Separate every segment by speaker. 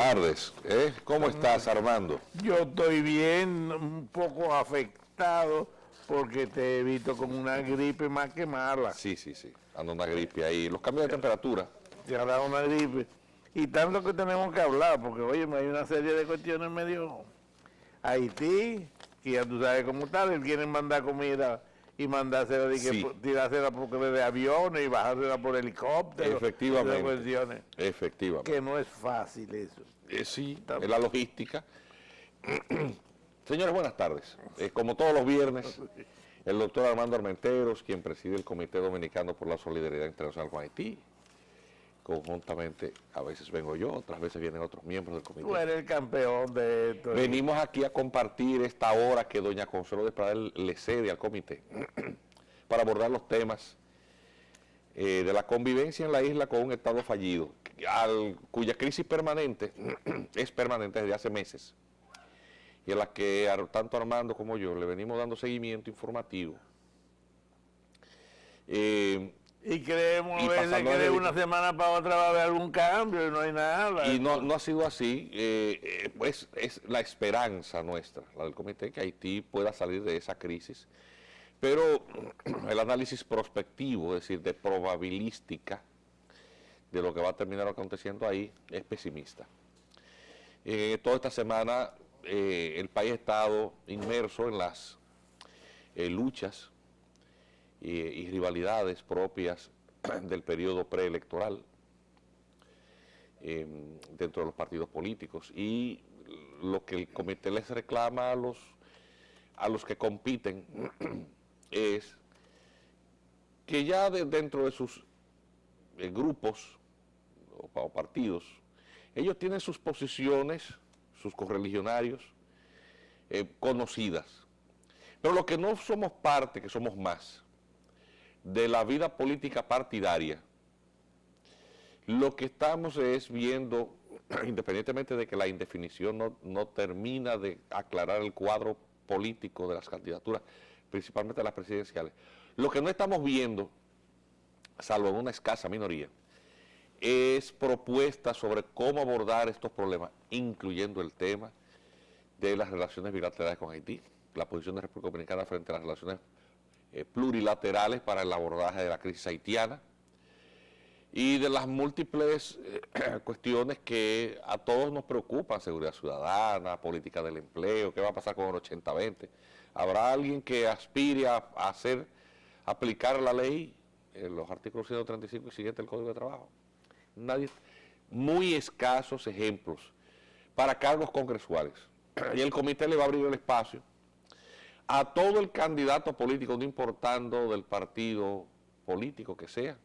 Speaker 1: tardes. ¿Cómo estás, Armando?
Speaker 2: Yo estoy bien, un poco afectado porque te he visto con una gripe más que mala.
Speaker 1: Sí. Ando una gripe ahí. Los cambios de temperatura.
Speaker 2: Te ha dado una gripe. Y tanto que tenemos que hablar, porque oye, hay una serie de cuestiones medio... Haití, que ya tú sabes cómo está, le quieren mandar comida y mandársela, tirársela de aviones y bajársela por helicóptero.
Speaker 1: Efectivamente. Efectivamente.
Speaker 2: Que no es fácil eso.
Speaker 1: Sí, es la logística. Señores, buenas tardes. Como todos los viernes, el doctor Armando Armenteros, quien preside el Comité Dominicano por la Solidaridad Internacional con Haití. Conjuntamente, a veces vengo yo, otras veces vienen otros miembros del comité.
Speaker 2: Tú eres el campeón de esto.
Speaker 1: Venimos aquí a compartir esta hora que doña Consuelo de Pradel le cede al comité para abordar los temas de la convivencia en la isla con un Estado fallido, cuya crisis permanente es permanente desde hace meses, y a la que tanto Armando como yo le venimos dando seguimiento informativo.
Speaker 2: Y creemos que de una semana para otra va a haber algún cambio y no hay nada.
Speaker 1: Y no ha sido así. Pues es la esperanza nuestra, la del comité, que Haití pueda salir de esa crisis. Pero el análisis prospectivo, es decir, de probabilística de lo que va a terminar aconteciendo ahí, es pesimista. Toda esta semana el país ha estado inmerso en las luchas y rivalidades propias del periodo preelectoral dentro de los partidos políticos, y lo que el comité les reclama a los que compiten es que ya dentro de sus grupos o partidos, ellos tienen sus posiciones, sus correligionarios conocidas, pero los que no somos parte, que somos más de la vida política partidaria, lo que estamos es viendo, independientemente de que la indefinición no termina de aclarar el cuadro político de las candidaturas, principalmente las presidenciales, lo que no estamos viendo, salvo en una escasa minoría, es propuestas sobre cómo abordar estos problemas, incluyendo el tema de las relaciones bilaterales con Haití, la posición de República Dominicana frente a las relaciones plurilaterales para el abordaje de la crisis haitiana y de las múltiples cuestiones que a todos nos preocupan: seguridad ciudadana, política del empleo, qué va a pasar con el 80-20. ¿Habrá alguien que aspire a aplicar la ley, los artículos 135 y siguientes del Código de Trabajo? Nadie. Muy escasos ejemplos para cargos congresuales. Y el comité le va a abrir el espacio a todo el candidato político, no importando del partido político que sea,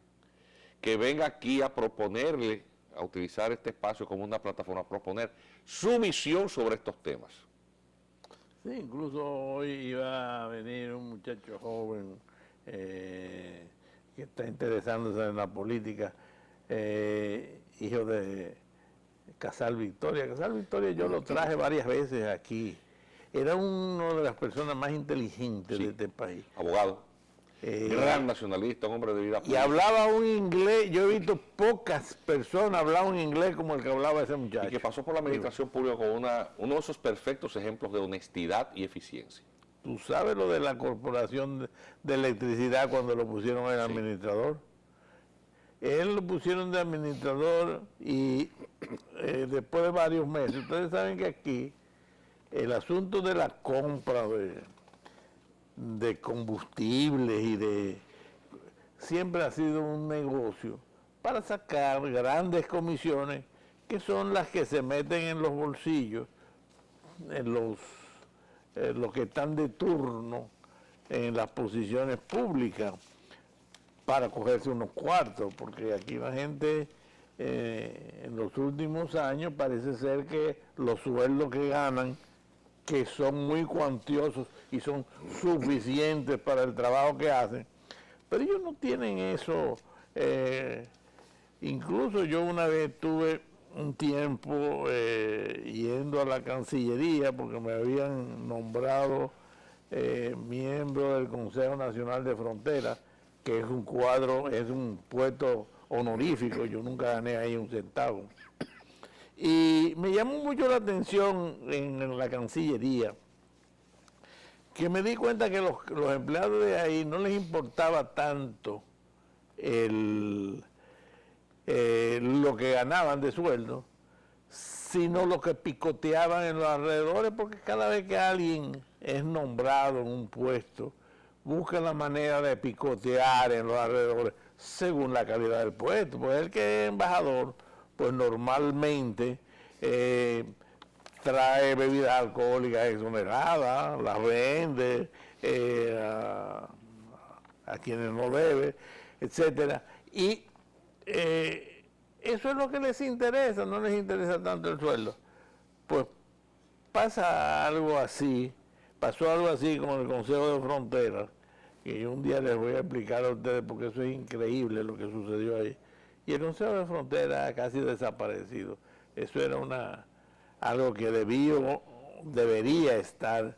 Speaker 1: que venga aquí a proponerle, a utilizar este espacio como una plataforma, a proponer su visión sobre estos temas.
Speaker 2: Sí, incluso hoy iba a venir un muchacho joven que está interesándose en la política, hijo de Casal Victoria. Casal Victoria yo lo traje varias veces aquí. Era una de las personas más inteligentes de este país.
Speaker 1: Abogado, gran nacionalista, un hombre de vida
Speaker 2: pública. Y hablaba un inglés, yo he visto pocas personas hablar un inglés como el que hablaba ese muchacho.
Speaker 1: Y que pasó por la administración pública con uno de esos perfectos ejemplos de honestidad y eficiencia.
Speaker 2: ¿Tú sabes lo de la Corporación de Electricidad cuando lo pusieron el administrador? Él lo pusieron de administrador y después de varios meses, ustedes saben que aquí el asunto de la compra de combustibles siempre ha sido un negocio para sacar grandes comisiones que son las que se meten en los bolsillos, en los que están de turno en las posiciones públicas, para cogerse unos cuartos, porque aquí la gente en los últimos años parece ser que los sueldos que ganan, que son muy cuantiosos y son suficientes para el trabajo que hacen, pero ellos no tienen eso. Incluso yo una vez tuve un tiempo yendo a la Cancillería porque me habían nombrado miembro del Consejo Nacional de Fronteras, que es un puesto honorífico, yo nunca gané ahí un centavo. Y me llamó mucho la atención en la Cancillería, que me di cuenta que los empleados de ahí no les importaba tanto lo que ganaban de sueldo, sino lo que picoteaban en los alrededores, porque cada vez que alguien es nombrado en un puesto, busca la manera de picotear en los alrededores según la calidad del puesto. Pues el que es embajador, pues normalmente trae bebidas alcohólicas exoneradas, las vende a quienes no debe, etcétera. Y eso es lo que les interesa, no les interesa tanto el sueldo. Pues pasó algo así con el Consejo de Fronteras, que yo un día les voy a explicar a ustedes porque eso es increíble lo que sucedió ahí. Y el Consejo de Fronteras ha casi desaparecido. Eso era algo que debería estar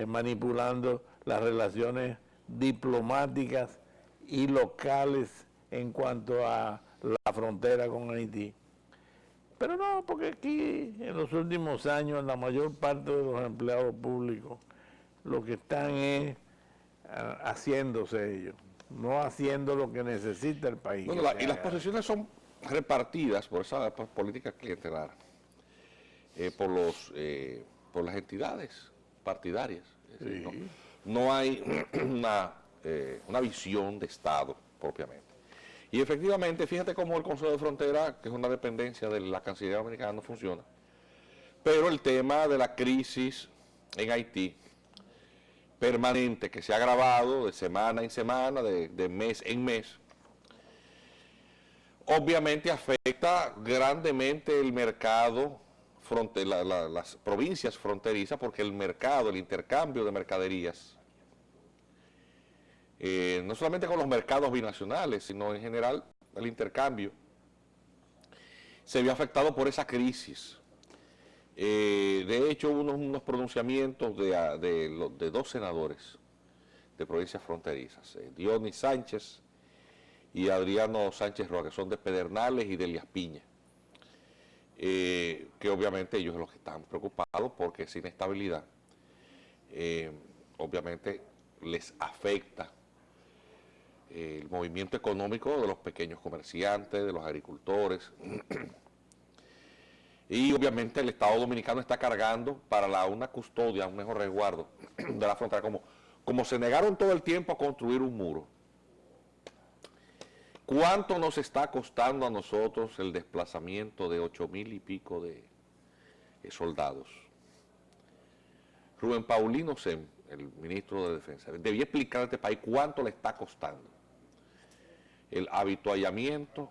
Speaker 2: manipulando las relaciones diplomáticas y locales en cuanto a la frontera con Haití. Pero no, porque aquí en los últimos años la mayor parte de los empleados públicos lo que están es haciéndose ellos, no haciendo lo que necesita el país.
Speaker 1: Bueno, y las posiciones son repartidas por esa política clientelar, por las entidades partidarias. Es decir,
Speaker 2: Sí.
Speaker 1: no hay una visión de Estado propiamente. Y efectivamente, fíjate cómo el Consejo de Frontera, que es una dependencia de la Cancillería Americana, no funciona. Pero el tema de la crisis en Haití, permanente, que se ha agravado de semana en semana, de mes en mes, obviamente afecta grandemente el mercado, las provincias fronterizas, porque el mercado, el intercambio de mercaderías, no solamente con los mercados binacionales, sino en general el intercambio, se vio afectado por esa crisis. De hecho, hubo unos pronunciamientos de dos senadores de provincias fronterizas, Dionis Sánchez y Adriano Sánchez Roa, que son de Pedernales y de Elías Piña, que obviamente ellos son los que están preocupados porque esa inestabilidad obviamente les afecta el movimiento económico de los pequeños comerciantes, de los agricultores. Y obviamente el Estado Dominicano está cargando para una custodia, un mejor resguardo de la frontera, como se negaron todo el tiempo a construir un muro. ¿Cuánto nos está costando a nosotros el desplazamiento de 8,000 y pico de soldados? Rubén Paulino Sem, el ministro de Defensa, debía explicar a este país cuánto le está costando el habituallamiento,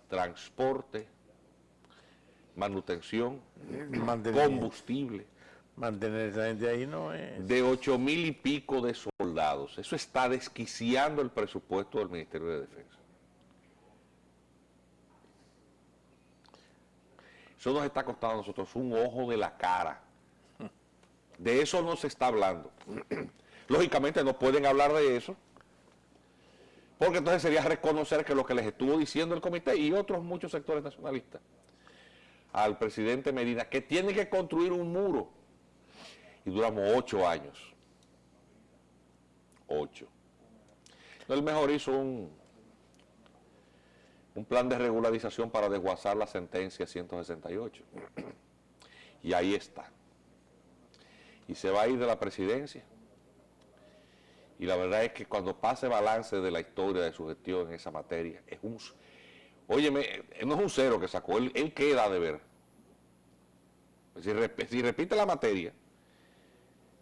Speaker 1: transporte, manutención, combustible.
Speaker 2: Mantener esa gente ahí no es...
Speaker 1: De 8,000 y pico de soldados. Eso está desquiciando el presupuesto del Ministerio de Defensa. Eso nos está costando a nosotros un ojo de la cara. De eso no se está hablando. Lógicamente no pueden hablar de eso, porque entonces sería reconocer que lo que les estuvo diciendo el comité y otros muchos sectores nacionalistas al presidente Medina, que tiene que construir un muro, y duramos 8 años. 8. Él mejor hizo un plan de regularización para desguazar la sentencia 168. Y ahí está. Y se va a ir de la presidencia. Y la verdad es que cuando pase balance de la historia de su gestión en esa materia, es un... Óyeme, no es un cero que sacó, él queda de ver. Si repite la materia,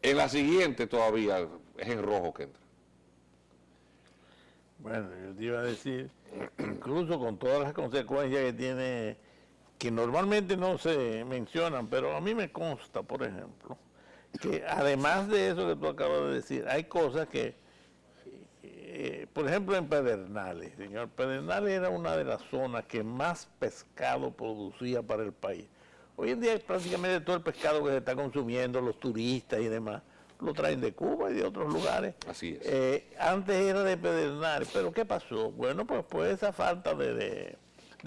Speaker 1: en la siguiente todavía es en rojo que entra.
Speaker 2: Bueno, yo te iba a decir, incluso con todas las consecuencias que tiene, que normalmente no se mencionan, pero a mí me consta, por ejemplo, que además de eso que tú acabas de decir, hay cosas que, por ejemplo, en Pedernales, señor, Pedernales era una de las zonas que más pescado producía para el país. Hoy en día prácticamente todo el pescado que se está consumiendo, los turistas y demás, lo traen de Cuba y de otros lugares.
Speaker 1: Así es.
Speaker 2: Antes era de Pedernales, pero ¿qué pasó? Bueno, pues esa falta de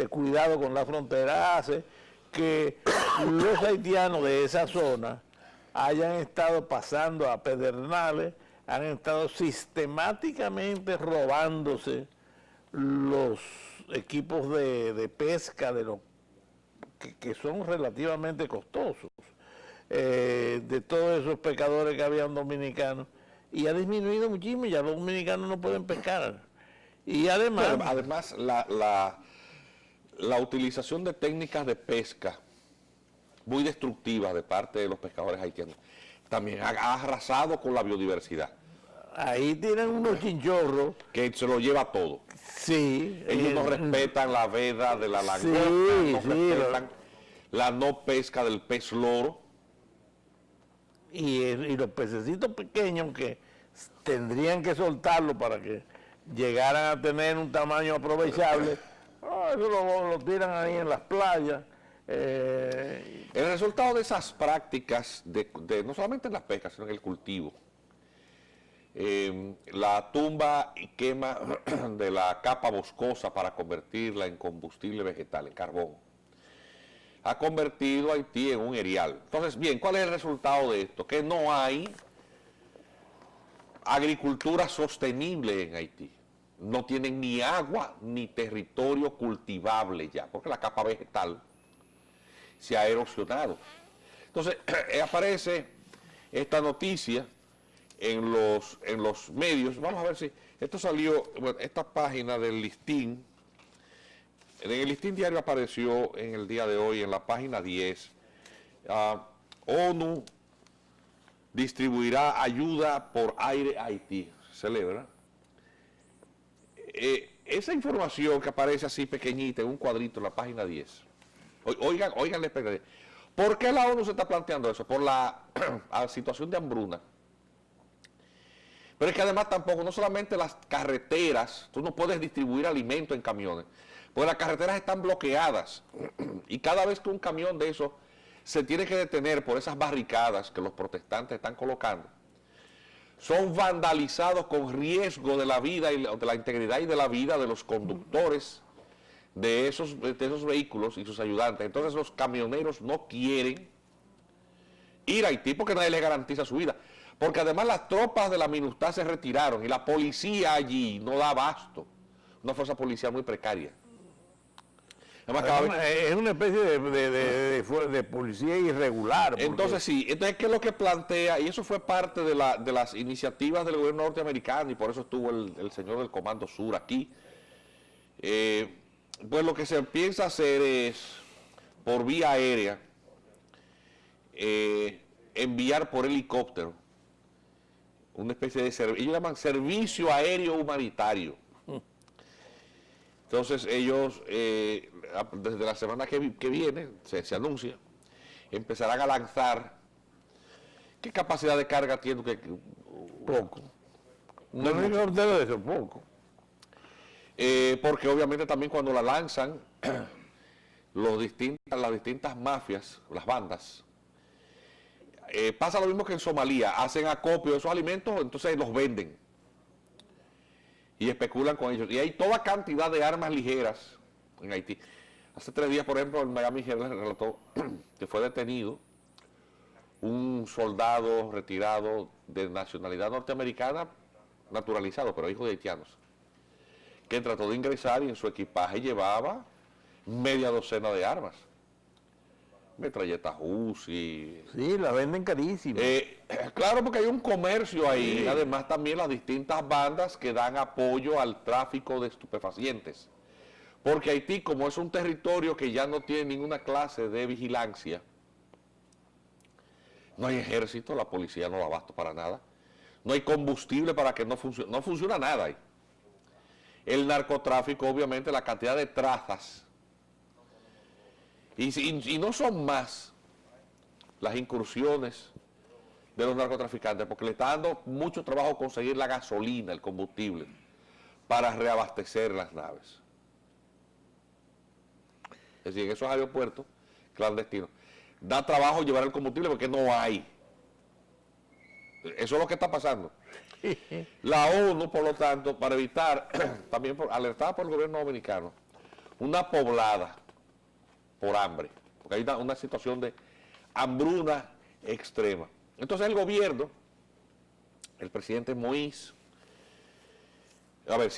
Speaker 2: cuidado con la frontera hace que los haitianos de esa zona hayan estado pasando a Pedernales, han estado sistemáticamente robándose los equipos de pesca de los que son relativamente costosos, de todos esos pescadores que habían dominicanos, y ha disminuido muchísimo, ya los dominicanos no pueden pescar. Y además...
Speaker 1: Pero además la utilización de técnicas de pesca muy destructivas de parte de los pescadores haitianos también ha arrasado con la biodiversidad.
Speaker 2: Ahí tienen unos chinchorros.
Speaker 1: Que se lo lleva todo.
Speaker 2: Sí.
Speaker 1: Ellos no respetan la veda de la langosta,
Speaker 2: sí,
Speaker 1: no respetan la no pesca del pez loro.
Speaker 2: Y los pececitos pequeños que tendrían que soltarlo para que llegaran a tener un tamaño aprovechable, eso lo tiran ahí en las playas.
Speaker 1: El resultado de esas prácticas, no solamente en la pesca, sino en el cultivo, la tumba y quema de la capa boscosa para convertirla en combustible vegetal, en carbón, ha convertido a Haití en un erial. Entonces, bien, ¿cuál es el resultado de esto? Que no hay agricultura sostenible en Haití. No tienen ni agua ni territorio cultivable ya, porque la capa vegetal se ha erosionado. Entonces, aparece esta noticia en los medios. Vamos a ver si esto salió, bueno, esta página del listín. En el listín diario apareció en el día de hoy, en la página 10, ONU distribuirá ayuda por aire a Haití. Celebra. Esa información que aparece así pequeñita en un cuadrito en la página 10. Oigan la experiencia. ¿Por qué la ONU se está planteando eso? Por la situación de hambruna. Pero es que además tampoco, no solamente las carreteras, tú no puedes distribuir alimentos en camiones, porque las carreteras están bloqueadas y cada vez que un camión de esos se tiene que detener por esas barricadas que los protestantes están colocando, son vandalizados con riesgo de la vida, de la integridad y de la vida de los conductores de esos vehículos y sus ayudantes. Entonces los camioneros no quieren ir a Haití porque nadie les garantiza su vida. Porque además las tropas de la MINUSTAH se retiraron y la policía allí no da abasto. Una fuerza policial muy precaria. Además,
Speaker 2: es una especie de policía irregular.
Speaker 1: Entonces sí, entonces ¿qué es lo que plantea? Y eso fue parte de las iniciativas del gobierno norteamericano y por eso estuvo el señor del Comando Sur aquí. Pues lo que se piensa hacer es, por vía aérea, enviar por helicóptero una especie de servicio, ellos llaman servicio aéreo humanitario. Entonces ellos, desde la semana que viene, se anuncia, empezarán a lanzar. ¿Qué capacidad de carga tiene?
Speaker 2: Poco. No es de eso, poco.
Speaker 1: Porque obviamente también cuando la lanzan, las distintas mafias, las bandas, pasa lo mismo que en Somalia, hacen acopio de esos alimentos, entonces los venden y especulan con ellos. Y hay toda cantidad de armas ligeras en Haití. Hace 3 días, por ejemplo, el Miami Herald relató que fue detenido un soldado retirado de nacionalidad norteamericana, naturalizado, pero hijo de haitianos, que trató de ingresar y en su equipaje llevaba media docena de armas. Metralletas Uzi.
Speaker 2: Sí, la venden carísimo.
Speaker 1: Claro, porque hay un comercio ahí, sí. Además también las distintas bandas que dan apoyo al tráfico de estupefacientes. Porque Haití, como es un territorio que ya no tiene ninguna clase de vigilancia, no hay ejército, la policía no da abasto para nada, no hay combustible para que no funciona nada ahí. El narcotráfico, obviamente, la cantidad de trazas. Y no son más las incursiones de los narcotraficantes, porque le está dando mucho trabajo conseguir la gasolina, el combustible, para reabastecer las naves. Es decir, en esos aeropuertos clandestinos, da trabajo llevar el combustible porque no hay. Eso es lo que está pasando. La ONU, por lo tanto, para evitar, también alertada por el gobierno dominicano, una poblada por hambre, porque hay una situación de hambruna extrema. Entonces el gobierno, el presidente Moïse, a ver,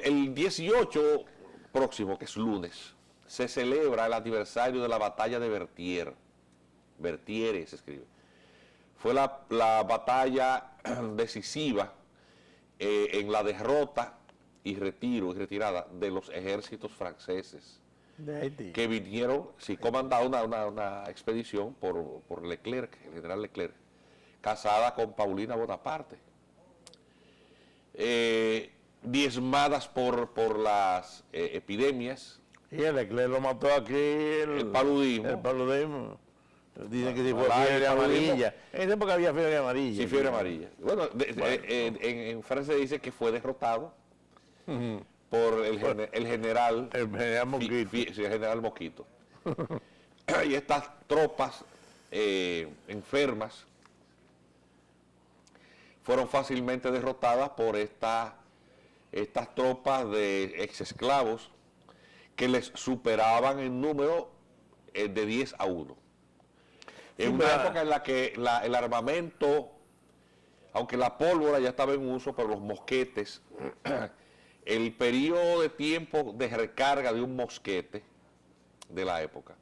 Speaker 1: el 18 próximo, que es lunes, se celebra el aniversario de la batalla de Bertier. Bertiere se escribe. Fue la batalla decisiva en la derrota y retirada de los ejércitos franceses
Speaker 2: De Haití.
Speaker 1: que vinieron, sí, comandado una expedición por Leclerc, el general Leclerc, casada con Paulina Bonaparte, diezmadas por las epidemias.
Speaker 2: Y el Leclerc lo mató aquí
Speaker 1: El paludismo.
Speaker 2: El paludismo. Dicen que si fue
Speaker 1: Malaria,
Speaker 2: fiebre
Speaker 1: paludismo.
Speaker 2: amarilla. En esa época había fiebre amarilla.
Speaker 1: Sí, fiebre amarilla. Bueno, en Francia dice que fue derrotado por el general,
Speaker 2: El general Mosquito.
Speaker 1: sí, el general Mosquito. Y estas tropas enfermas fueron fácilmente derrotadas por estas tropas de exesclavos que les superaban en número de 10 a 1. En una época en la que el armamento, aunque la pólvora ya estaba en uso, pero los mosquetes, el periodo de tiempo de recarga de un mosquete de la época,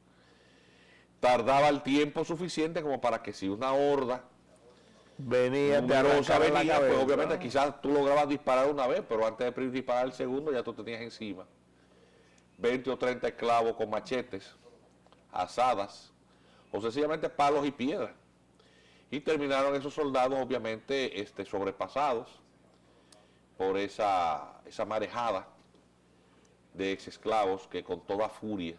Speaker 1: tardaba el tiempo suficiente como para que si una horda
Speaker 2: Venía, te
Speaker 1: numerosa
Speaker 2: arrancaba la
Speaker 1: venía, pues
Speaker 2: cabeza.
Speaker 1: obviamente quizás tú lograbas disparar una vez, pero antes de disparar el segundo ya tú tenías encima 20 o 30 esclavos con machetes, asadas, o sencillamente palos y piedras. Y terminaron esos soldados obviamente sobrepasados por esa marejada de ex esclavos que con toda furia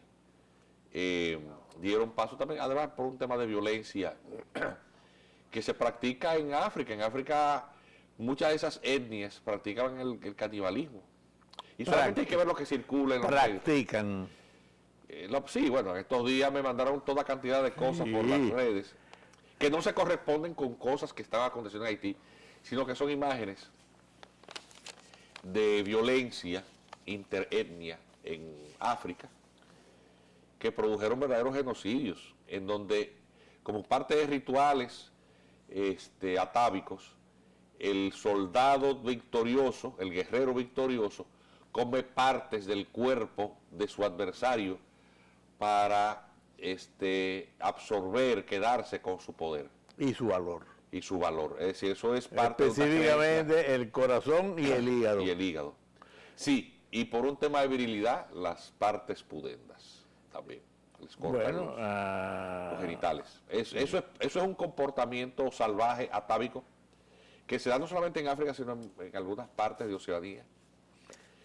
Speaker 1: dieron paso también, además por un tema de violencia que se practica en África. En África muchas de esas etnias practicaban el canibalismo. Y solamente hay que ver lo que circula en los
Speaker 2: Practican.
Speaker 1: sí, bueno, en estos días me mandaron toda cantidad de cosas por las redes que no se corresponden con cosas que están aconteciendo en Haití, sino que son imágenes de violencia interetnia en África que produjeron verdaderos genocidios, en donde como parte de rituales atávicos, el soldado victorioso, el guerrero victorioso, come partes del cuerpo de su adversario para absorber, quedarse con su poder.
Speaker 2: Y su valor.
Speaker 1: Y su valor. Es decir, eso es parte de una
Speaker 2: específicamente el corazón y el hígado.
Speaker 1: Y el hígado. Sí, y por un tema de virilidad, las partes pudendas también. Les cortan los genitales. Eso es un comportamiento salvaje, atávico, que se da no solamente en África, sino en algunas partes de Oceanía.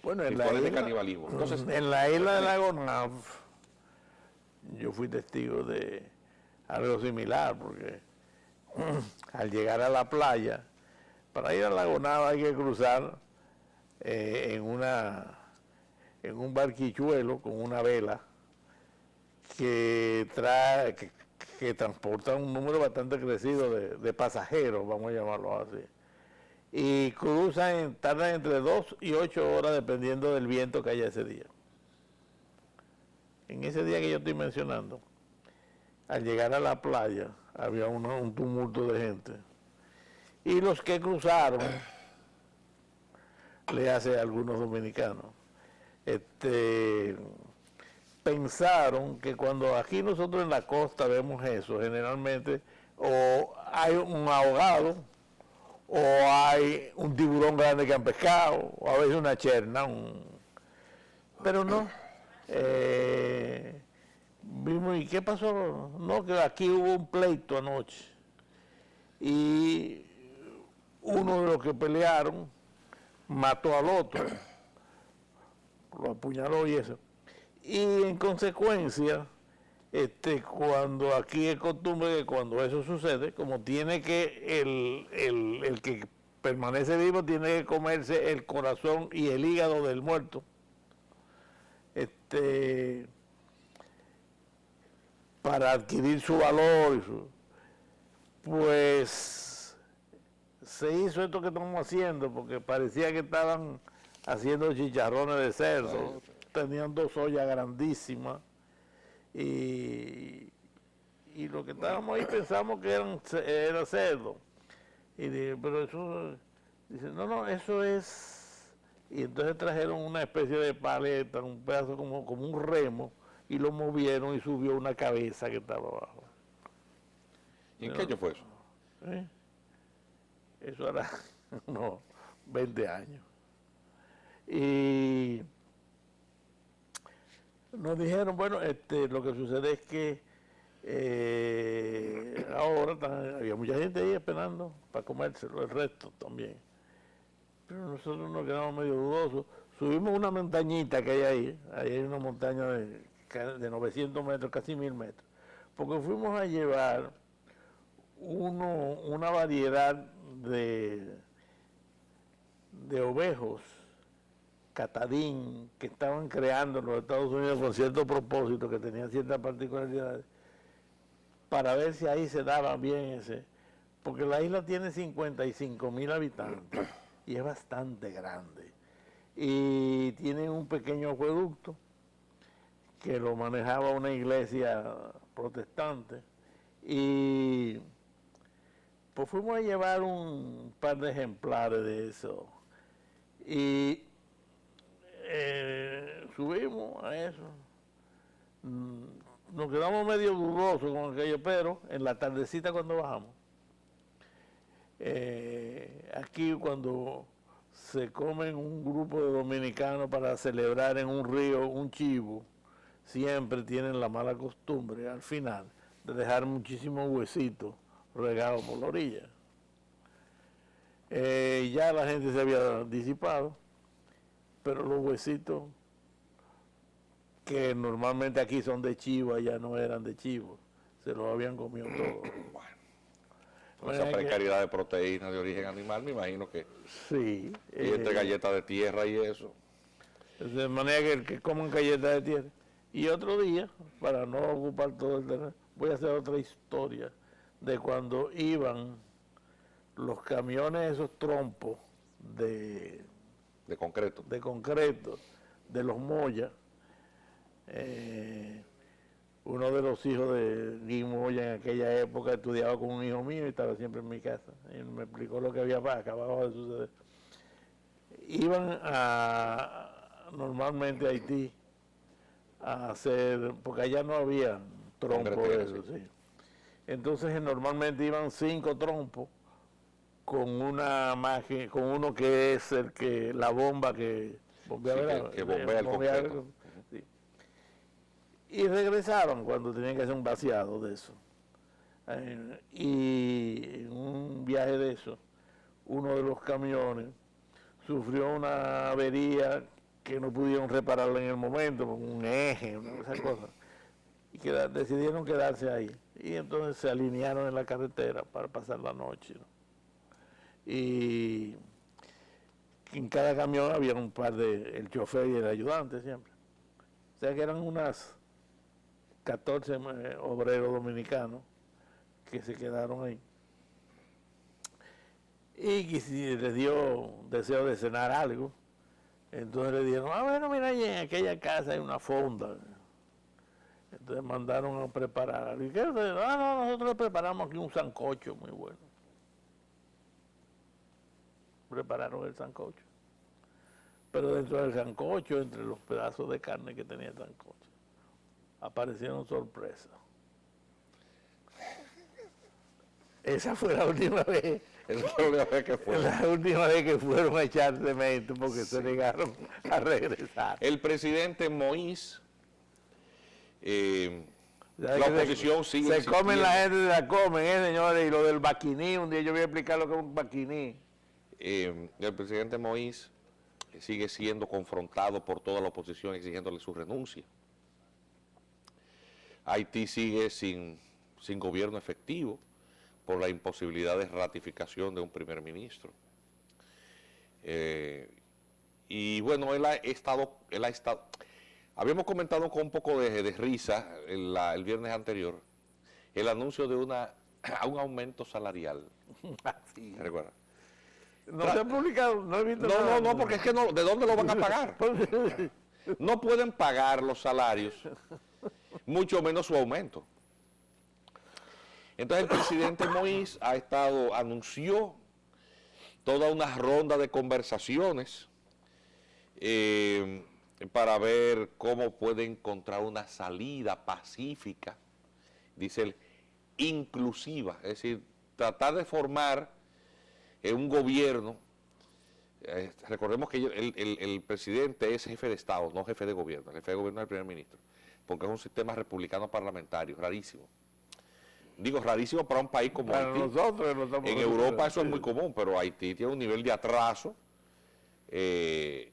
Speaker 2: Bueno,
Speaker 1: de canibalismo. Entonces,
Speaker 2: en la isla de Lago Naf, yo fui testigo de algo similar, porque al llegar a la playa, para ir al Lago Naf hay que cruzar en un barquichuelo con una vela que transporta un número bastante crecido de pasajeros, vamos a llamarlo así. Y tardan entre 2 y 8 horas dependiendo del viento que haya ese día. En ese día que yo estoy mencionando, al llegar a la playa había un tumulto de gente. Y los que cruzaron, le hace a algunos dominicanos, pensaron que cuando aquí nosotros en la costa vemos eso, generalmente o hay un ahogado, o hay un tiburón grande que han pescado, o a veces una cherna, pero no. Vimos, ¿y qué pasó? No, que aquí hubo un pleito anoche, y uno de los que pelearon mató al otro, lo apuñaló y eso. Y en consecuencia, cuando aquí es costumbre que cuando eso sucede, como tiene que el que permanece vivo tiene que comerse el corazón y el hígado del muerto, para adquirir su valor, pues se hizo esto que estamos haciendo, porque parecía que estaban haciendo chicharrones de cerdo. Tenían 2 ollas grandísimas y y los que estábamos ahí pensamos que era cerdo. Y dije, pero eso, dice, no, eso es, y entonces trajeron una especie de paleta, un pedazo como un remo, y lo movieron y subió una cabeza que estaba abajo.
Speaker 1: ¿Y en qué año fue eso?
Speaker 2: ¿Eh? Eso era unos 20 años. Y nos dijeron, bueno, lo que sucede es que ahora había mucha gente ahí esperando para comérselo, el resto también. Pero nosotros nos quedamos medio dudosos. Subimos una montañita que hay hay una montaña de 900 metros, casi 1000 metros, porque fuimos a llevar una variedad de ovejos catadín que estaban creando en los Estados Unidos con cierto propósito, que tenían ciertas particularidades, para ver si ahí se daba bien porque la isla tiene 55,000 habitantes y es bastante grande, y tiene un pequeño acueducto que lo manejaba una iglesia protestante, y pues fuimos a llevar un par de ejemplares de eso, y subimos a eso. Nos quedamos medio dudosos con aquello, pero en la tardecita cuando bajamos, aquí cuando se comen un grupo de dominicanos para celebrar en un río un chivo, siempre tienen la mala costumbre al final de dejar muchísimos huesitos regados por la orilla. Ya la gente se había disipado, pero los huesitos que normalmente aquí son de chivo, allá no eran de chivo, se los habían comido todos.
Speaker 1: Con esa precariedad de proteínas de origen animal, me imagino que...
Speaker 2: Sí.
Speaker 1: Y entre galletas de tierra y eso.
Speaker 2: De manera que coman galletas de tierra. Y otro día, para no ocupar todo el terreno, voy a hacer otra historia de cuando iban los camiones, esos trompos de concreto, de los Moya. Uno de los hijos de Guy Moya en aquella época estudiaba con un hijo mío y estaba siempre en mi casa. Y me explicó lo que había acabado de suceder. Iban normalmente a Haití a hacer, porque allá no había trompos de eso, sí. Entonces normalmente iban 5 trompos con una máquina, con uno que es la bomba que bombea,
Speaker 1: que bombea el concreto.
Speaker 2: Sí. Y regresaban cuando tenían que hacer un vaciado de eso. Y en un viaje de eso, uno de los camiones sufrió una avería que no pudieron repararla en el momento, con un eje, esas cosas. Y decidieron quedarse ahí. Y entonces se alinearon en la carretera para pasar la noche, ¿no? Y en cada camión había un par el chofer y el ayudante siempre. O sea que eran unas 14 obreros dominicanos que se quedaron ahí. Y que si les dio deseo de cenar algo, entonces le dijeron, bueno, mira, ahí en aquella casa hay una fonda. Entonces mandaron a preparar. Y no, nosotros preparamos aquí un sancocho muy bueno. Prepararon el sancocho. Pero dentro del sancocho, entre los pedazos de carne que tenía el sancocho, aparecieron sorpresas. Esa fue la última vez.
Speaker 1: Esa fue la última vez que fue.
Speaker 2: La última vez que fueron a echar cemento porque se negaron a regresar.
Speaker 1: El presidente Moïse, la oposición sigue
Speaker 2: se comen la gente, la comen, señores, y lo del baquiní, un día yo voy a explicar lo que es un baquiní.
Speaker 1: El presidente Moïse sigue siendo confrontado por toda la oposición exigiéndole su renuncia. Haití sigue sin gobierno efectivo por la imposibilidad de ratificación de un primer ministro. Y bueno, él ha estado, habíamos comentado con un poco de risa el viernes anterior, el anuncio de un aumento salarial.
Speaker 2: Sí.
Speaker 1: ¿Te recuerdas?
Speaker 2: No se ha publicado, no he visto nada.
Speaker 1: No, porque es que no, ¿de dónde lo van a pagar? No pueden pagar los salarios, mucho menos su aumento. Entonces el presidente Moïse anunció toda una ronda de conversaciones para ver cómo puede encontrar una salida pacífica, dice él, inclusiva, es decir, tratar de formar un gobierno. Recordemos que el presidente es jefe de Estado, no jefe de gobierno. El jefe de gobierno es el primer ministro, porque es un sistema republicano parlamentario, rarísimo. Digo, rarísimo para un país como Haití.
Speaker 2: Nosotros
Speaker 1: en Europa eso es muy común, pero Haití tiene un nivel de atraso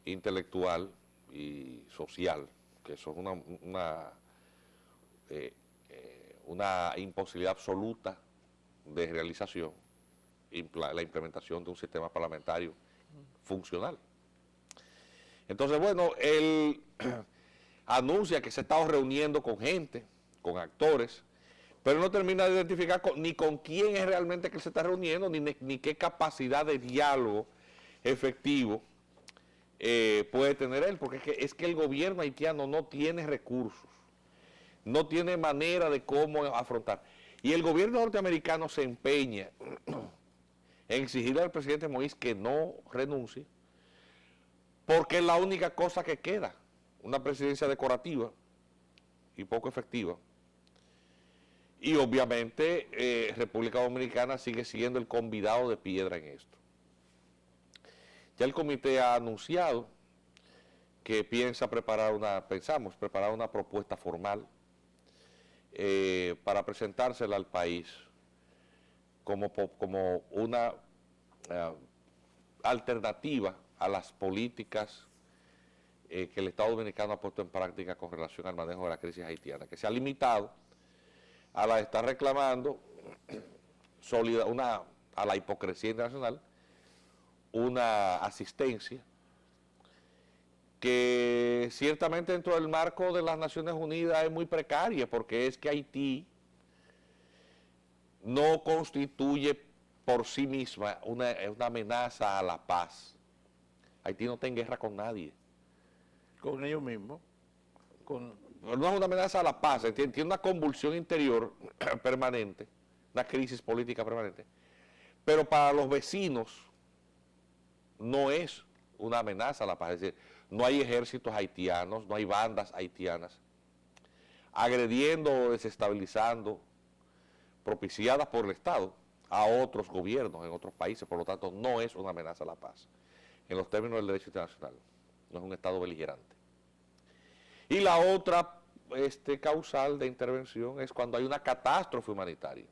Speaker 1: intelectual y social, que eso es una imposibilidad absoluta de realización, la implementación de un sistema parlamentario funcional. Entonces, bueno, él anuncia que se ha estado reuniendo con gente, con actores, pero no termina de identificar ni con quién es realmente que él se está reuniendo, ni qué capacidad de diálogo efectivo puede tener él, porque es que el gobierno haitiano no tiene recursos, no tiene manera de cómo afrontar. Y el gobierno norteamericano se empeña en exigirle al presidente Moïse que no renuncie, porque es la única cosa que queda, una presidencia decorativa y poco efectiva. Y obviamente República Dominicana sigue siendo el convidado de piedra en esto. Ya el comité ha anunciado que pensamos preparar una propuesta formal para presentársela al país como una alternativa a las políticas que el Estado Dominicano ha puesto en práctica con relación al manejo de la crisis haitiana, que se ha limitado a la de estar reclamando a la hipocresía internacional una asistencia que ciertamente dentro del marco de las Naciones Unidas es muy precaria, porque es que Haití no constituye por sí misma una amenaza a la paz. Haití no está en guerra con nadie.
Speaker 2: Con ellos mismos.
Speaker 1: No es una amenaza a la paz, tiene una convulsión interior permanente, una crisis política permanente. Pero para los vecinos no es una amenaza a la paz, es decir, no hay ejércitos haitianos, no hay bandas haitianas agrediendo o desestabilizando, propiciadas por el Estado, a otros gobiernos en otros países. Por lo tanto, no es una amenaza a la paz en los términos del derecho internacional, no es un Estado beligerante. Y la otra causal de intervención es cuando hay una catástrofe humanitaria,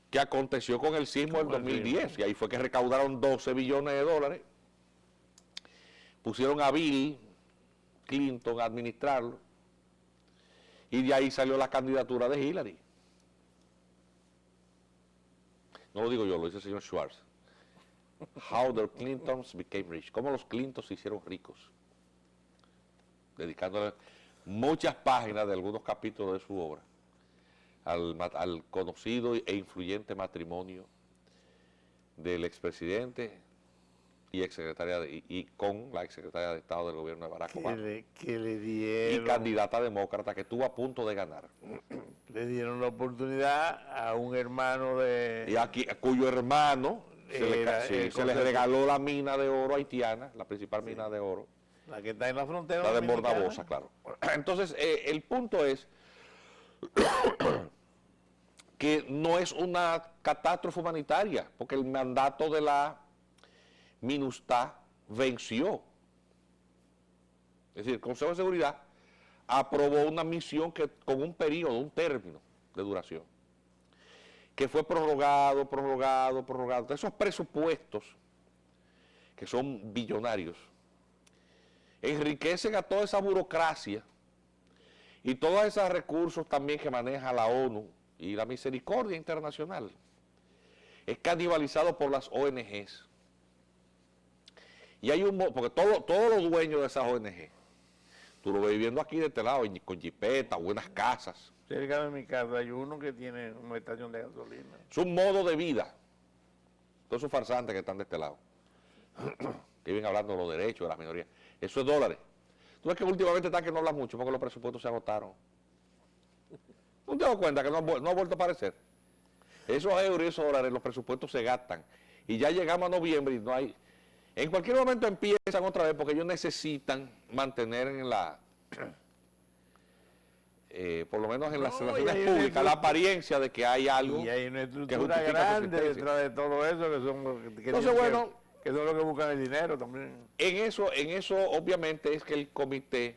Speaker 1: que aconteció con el sismo del 2010, y ahí fue que recaudaron 12 billones de dólares, pusieron a Bill Clinton a administrarlo, y de ahí salió la candidatura de Hillary. No lo digo yo, lo dice el señor Schwartz. How the Clintons became rich. Cómo los Clintons se hicieron ricos. Dedicándole muchas páginas de algunos capítulos de su obra al conocido e influyente matrimonio del expresidente y con la exsecretaria de Estado del gobierno de Barack Obama.
Speaker 2: Que le dieron,
Speaker 1: y candidata demócrata que estuvo a punto de ganar.
Speaker 2: Le dieron la oportunidad a un hermano
Speaker 1: y cuyo hermano se le regaló la mina de oro haitiana, la principal mina de oro.
Speaker 2: La que está en la frontera.
Speaker 1: La de Mordabosa, claro. Entonces, el punto es que no es una catástrofe humanitaria, porque el mandato de la MINUSTAH venció. Es decir, el Consejo de Seguridad aprobó una misión con un periodo, un término de duración, que fue prorrogado. Entonces, esos presupuestos, que son billonarios, enriquecen a toda esa burocracia y todos esos recursos también que maneja la ONU y la misericordia internacional. Es canibalizado por las ONGs. Y hay porque todos los dueños de esas ONG, tú lo ves viviendo aquí de este lado, con jipeta, buenas casas.
Speaker 2: Cerca de mi casa hay uno que tiene una estación de gasolina.
Speaker 1: Es un modo de vida. Todos esos farsantes que están de este lado, que vienen hablando de los derechos de las minorías. Eso es dólares. Tú ves que últimamente están que no hablan mucho porque los presupuestos se agotaron. ¿No te das cuenta que no ha vuelto a aparecer? Esos euros y esos dólares, los presupuestos se gastan. Y ya llegamos a noviembre y no hay... En cualquier momento empiezan otra vez porque ellos necesitan mantener en la... por lo menos en las relaciones públicas, la apariencia de que hay algo.
Speaker 2: Y hay una
Speaker 1: que
Speaker 2: estructura
Speaker 1: justifica su
Speaker 2: grande
Speaker 1: existencia.
Speaker 2: detrás de todo eso, que son los
Speaker 1: Entonces, bueno,
Speaker 2: que son los que buscan el dinero también.
Speaker 1: en eso obviamente es que el comité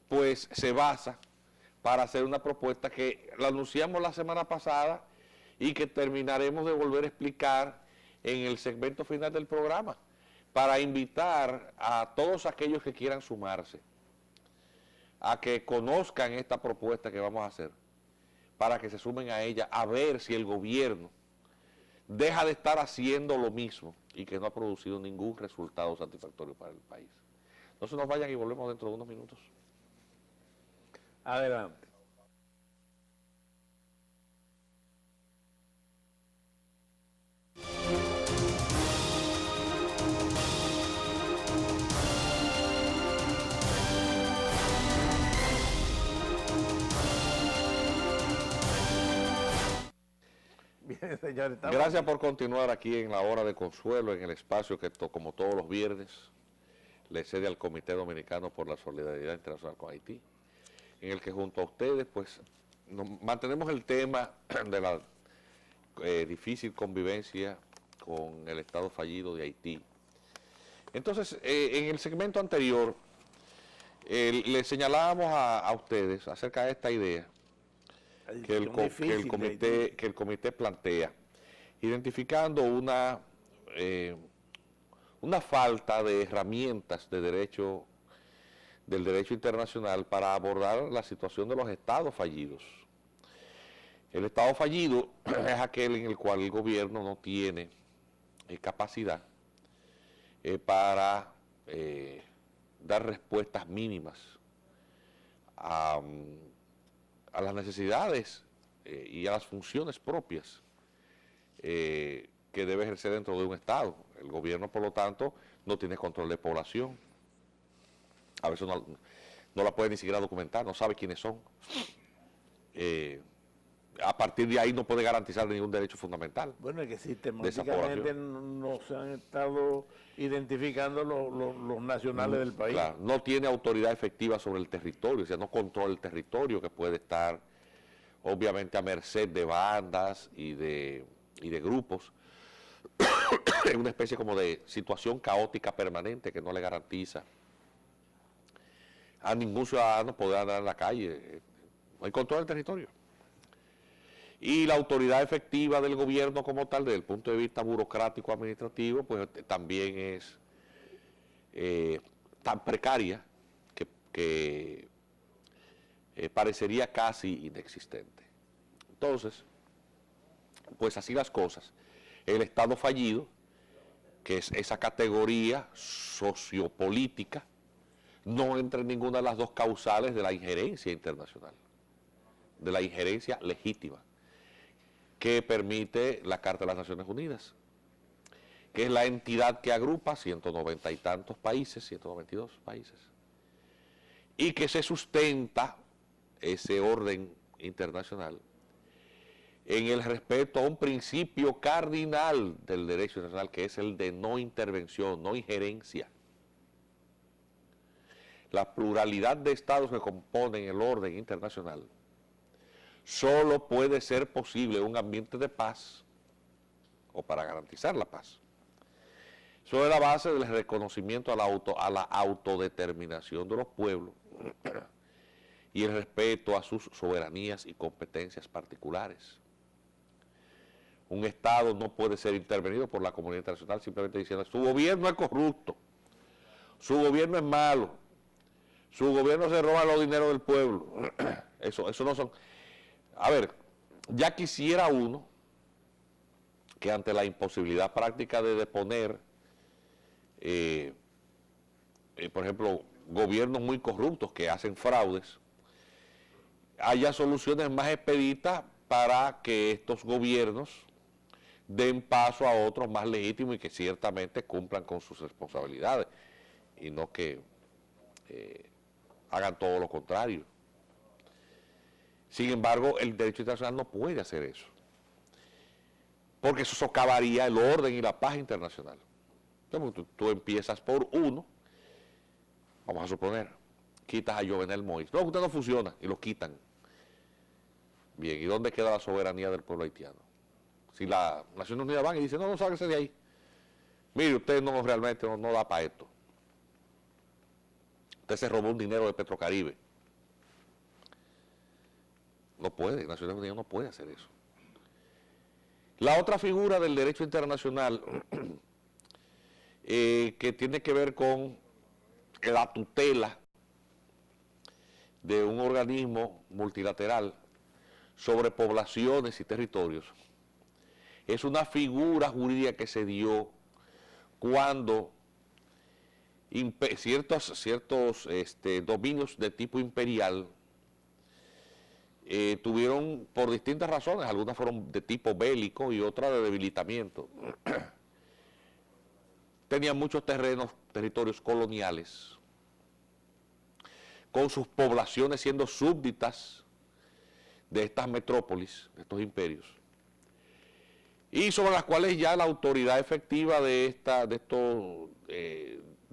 Speaker 1: pues se basa para hacer una propuesta que la anunciamos la semana pasada y que terminaremos de volver a explicar en el segmento final del programa, para invitar a todos aquellos que quieran sumarse a que conozcan esta propuesta que vamos a hacer, para que se sumen a ella, a ver si el gobierno deja de estar haciendo lo mismo y que no ha producido ningún resultado satisfactorio para el país. No se nos vayan y volvemos dentro de unos minutos.
Speaker 2: Adelante. Bien, señor, estamos
Speaker 1: Gracias por continuar aquí en la hora de consuelo, en el espacio que como todos los viernes le cede al Comité Dominicano por la Solidaridad Internacional con Haití, en el que junto a ustedes pues mantenemos el tema de la difícil convivencia con el Estado fallido de Haití. Entonces, en el segmento anterior le señalábamos a ustedes acerca de esta idea que el comité plantea, identificando una falta de herramientas del derecho internacional para abordar la situación de los estados fallidos. El estado fallido es aquel en el cual el gobierno no tiene capacidad para dar respuestas mínimas a las necesidades y a las funciones propias que debe ejercer dentro de un Estado. El gobierno, por lo tanto, no tiene control de población. A veces no la puede ni siquiera documentar, no sabe quiénes son. A partir de ahí no puede garantizar ningún derecho fundamental.
Speaker 2: Bueno, es que sistemáticamente no se han estado identificando los nacionales del país.
Speaker 1: Claro, no tiene autoridad efectiva sobre el territorio, o sea, no controla el territorio, que puede estar obviamente a merced de bandas y de grupos, en una especie como de situación caótica permanente que no le garantiza a ningún ciudadano poder andar en la calle. No hay control del territorio. Y la autoridad efectiva del gobierno como tal, desde el punto de vista burocrático administrativo, pues también es tan precaria que parecería casi inexistente. Entonces, pues así las cosas. El Estado fallido, que es esa categoría sociopolítica, no entra en ninguna de las dos causales de la injerencia internacional, de la injerencia legítima que permite la Carta de las Naciones Unidas, que es la entidad que agrupa 190 y tantos países, 192 países, y que se sustenta ese orden internacional en el respeto a un principio cardinal del derecho internacional, que es el de no intervención, no injerencia. La pluralidad de estados que componen el orden internacional solo puede ser posible un ambiente de paz, o para garantizar la paz, sobre la base del reconocimiento a la autodeterminación de los pueblos y el respeto a sus soberanías y competencias particulares. Un Estado no puede ser intervenido por la comunidad internacional simplemente diciendo su gobierno es corrupto, su gobierno es malo, su gobierno se roba los dineros del pueblo. Eso no son... A ver, ya quisiera uno que ante la imposibilidad práctica de deponer, por ejemplo, gobiernos muy corruptos que hacen fraudes, haya soluciones más expeditas para que estos gobiernos den paso a otros más legítimos y que ciertamente cumplan con sus responsabilidades y no que hagan todo lo contrario. Sin embargo, el derecho internacional no puede hacer eso, porque eso socavaría el orden y la paz internacional. Entonces, tú empiezas por uno, vamos a suponer, quitas a Jovenel Moïse. No, usted no funciona, y lo quitan. Bien, ¿y dónde queda la soberanía del pueblo haitiano? Si las Naciones Unidas van y dicen, no, sáquese de ahí. Mire, usted no realmente no da para esto. Usted se robó un dinero de Petrocaribe. No puede, Naciones Unidas no puede hacer eso. La otra figura del derecho internacional que tiene que ver con la tutela de un organismo multilateral sobre poblaciones y territorios, es una figura jurídica que se dio cuando ciertos dominios de tipo imperial tuvieron, por distintas razones, algunas fueron de tipo bélico y otras de debilitamiento, tenían muchos territorios coloniales, con sus poblaciones siendo súbditas de estas metrópolis, de estos imperios, y sobre las cuales ya la autoridad efectiva de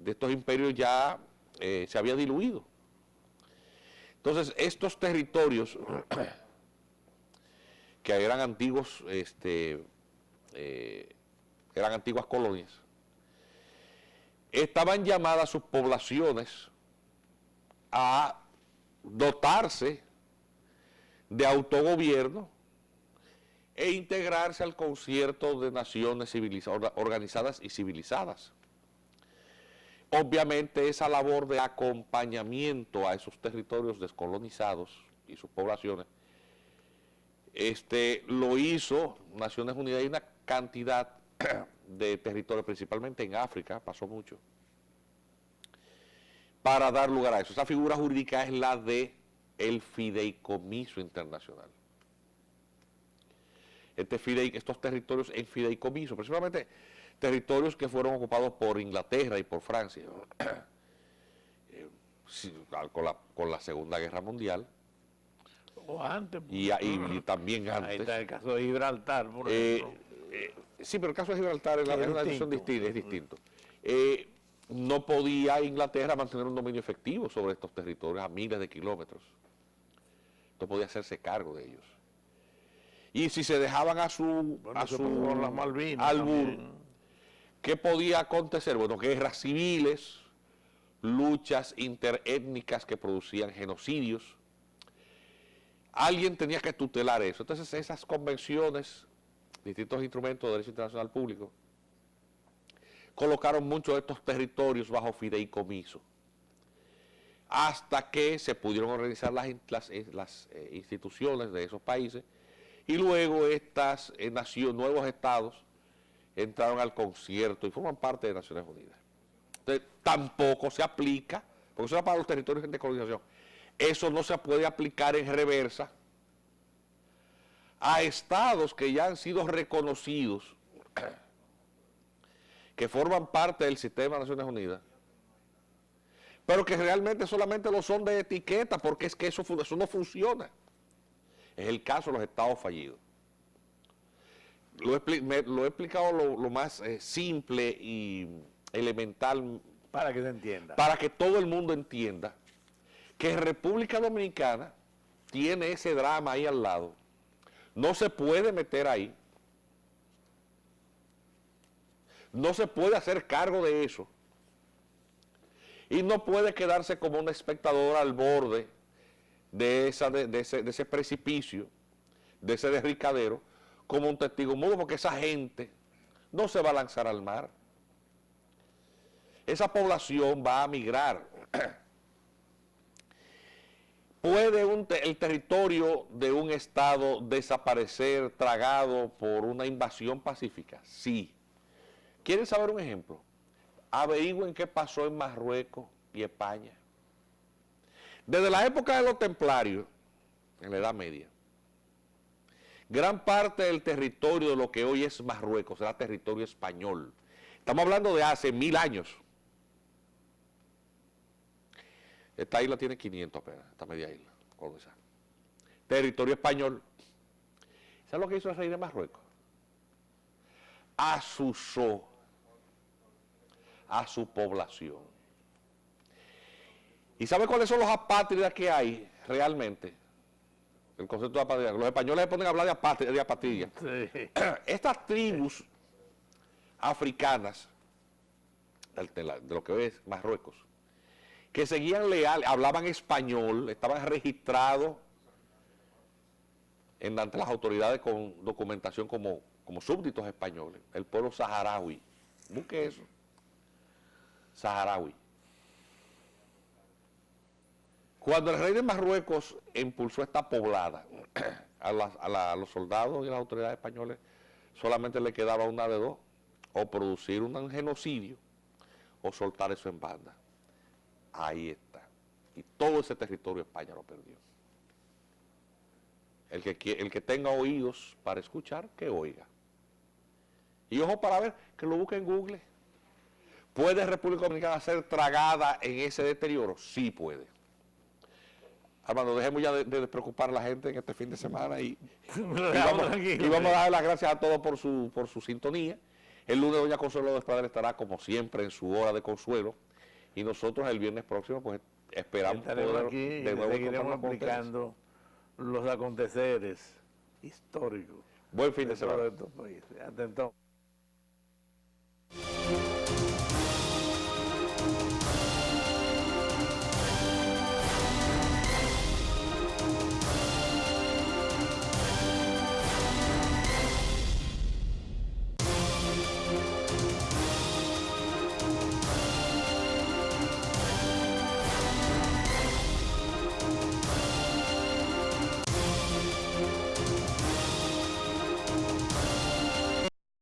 Speaker 1: estos imperios ya se había diluido. Entonces, estos territorios que eran antiguos, eran antiguas colonias, estaban llamadas sus poblaciones a dotarse de autogobierno e integrarse al concierto de naciones organizadas y civilizadas. Obviamente esa labor de acompañamiento a esos territorios descolonizados y sus poblaciones, lo hizo Naciones Unidas y una cantidad de territorios, principalmente en África, pasó mucho, para dar lugar a eso. Esa figura jurídica es la de el fideicomiso internacional. Estos territorios en fideicomiso, principalmente territorios que fueron ocupados por Inglaterra y por Francia con la Segunda Guerra Mundial.
Speaker 2: O antes.
Speaker 1: Y también antes.
Speaker 2: Ahí está el caso de Gibraltar, por ejemplo.
Speaker 1: Sí, pero el caso de Gibraltar es una decisión distinta, es distinto. No podía Inglaterra mantener un dominio efectivo sobre estos territorios a miles de kilómetros. No podía hacerse cargo de ellos. Y si se dejaban a su
Speaker 2: las Malvinas
Speaker 1: albur, ¿qué podía acontecer? Bueno, guerras civiles, luchas interétnicas que producían genocidios. Alguien tenía que tutelar eso. Entonces esas convenciones, distintos instrumentos de derecho internacional público, colocaron muchos de estos territorios bajo fideicomiso, hasta que se pudieron organizar las instituciones de esos países, y luego estas nuevos estados entraron al concierto y forman parte de Naciones Unidas. Entonces, tampoco se aplica, porque eso era para los territorios en descolonización, eso no se puede aplicar en reversa a estados que ya han sido reconocidos, que forman parte del sistema de Naciones Unidas, pero que realmente solamente lo son de etiqueta, porque es que eso no funciona. Es el caso de los estados fallidos. Lo he explicado lo más simple y elemental.
Speaker 2: Para que se entienda.
Speaker 1: Para que todo el mundo entienda que República Dominicana tiene ese drama ahí al lado. No se puede meter ahí. No se puede hacer cargo de eso. Y no puede quedarse como un espectador al borde de ese precipicio, de ese derricadero, como un testigo mudo, porque esa gente no se va a lanzar al mar. Esa población va a migrar. ¿Puede el territorio de un estado desaparecer tragado por una invasión pacífica? Sí. ¿Quieren saber un ejemplo? Averigüen qué pasó en Marruecos y España. Desde la época de los templarios, en la Edad Media, gran parte del territorio de lo que hoy es Marruecos era territorio español. Estamos hablando de hace 1000 años. Esta isla tiene 500 apenas, esta media isla colonizada. territorio español. ¿Sabes lo que hizo el rey de Marruecos? Asusó a su población. ¿Y sabe cuáles son los apátridas que hay realmente? El concepto de apatría. Los españoles se ponen a hablar de apatría.
Speaker 2: Sí.
Speaker 1: Estas tribus africanas, de lo que hoy es Marruecos, que seguían leales, hablaban español, estaban registrados ante las autoridades con documentación como súbditos españoles, el pueblo saharaui. Busque eso. Saharaui. Cuando el rey de Marruecos impulsó esta poblada, a los soldados y a las autoridades españoles solamente le quedaba una de dos: o producir un genocidio o soltar eso en banda. Ahí está. Y todo ese territorio España lo perdió. El que tenga oídos para escuchar, que oiga. Y ojo para ver, que lo busque en Google. ¿Puede República Dominicana ser tragada en ese deterioro? Sí puede. Armando, dejemos ya de despreocupar a la gente en este fin de semana y vamos a darle las gracias a todos por su sintonía. El lunes doña Consuelo Despadre estará como siempre en su hora de consuelo y nosotros el viernes próximo pues esperamos
Speaker 2: poder aquí de nuevo seguiremos explicando los aconteceres históricos.
Speaker 1: Buen fin de semana.
Speaker 2: Atentón.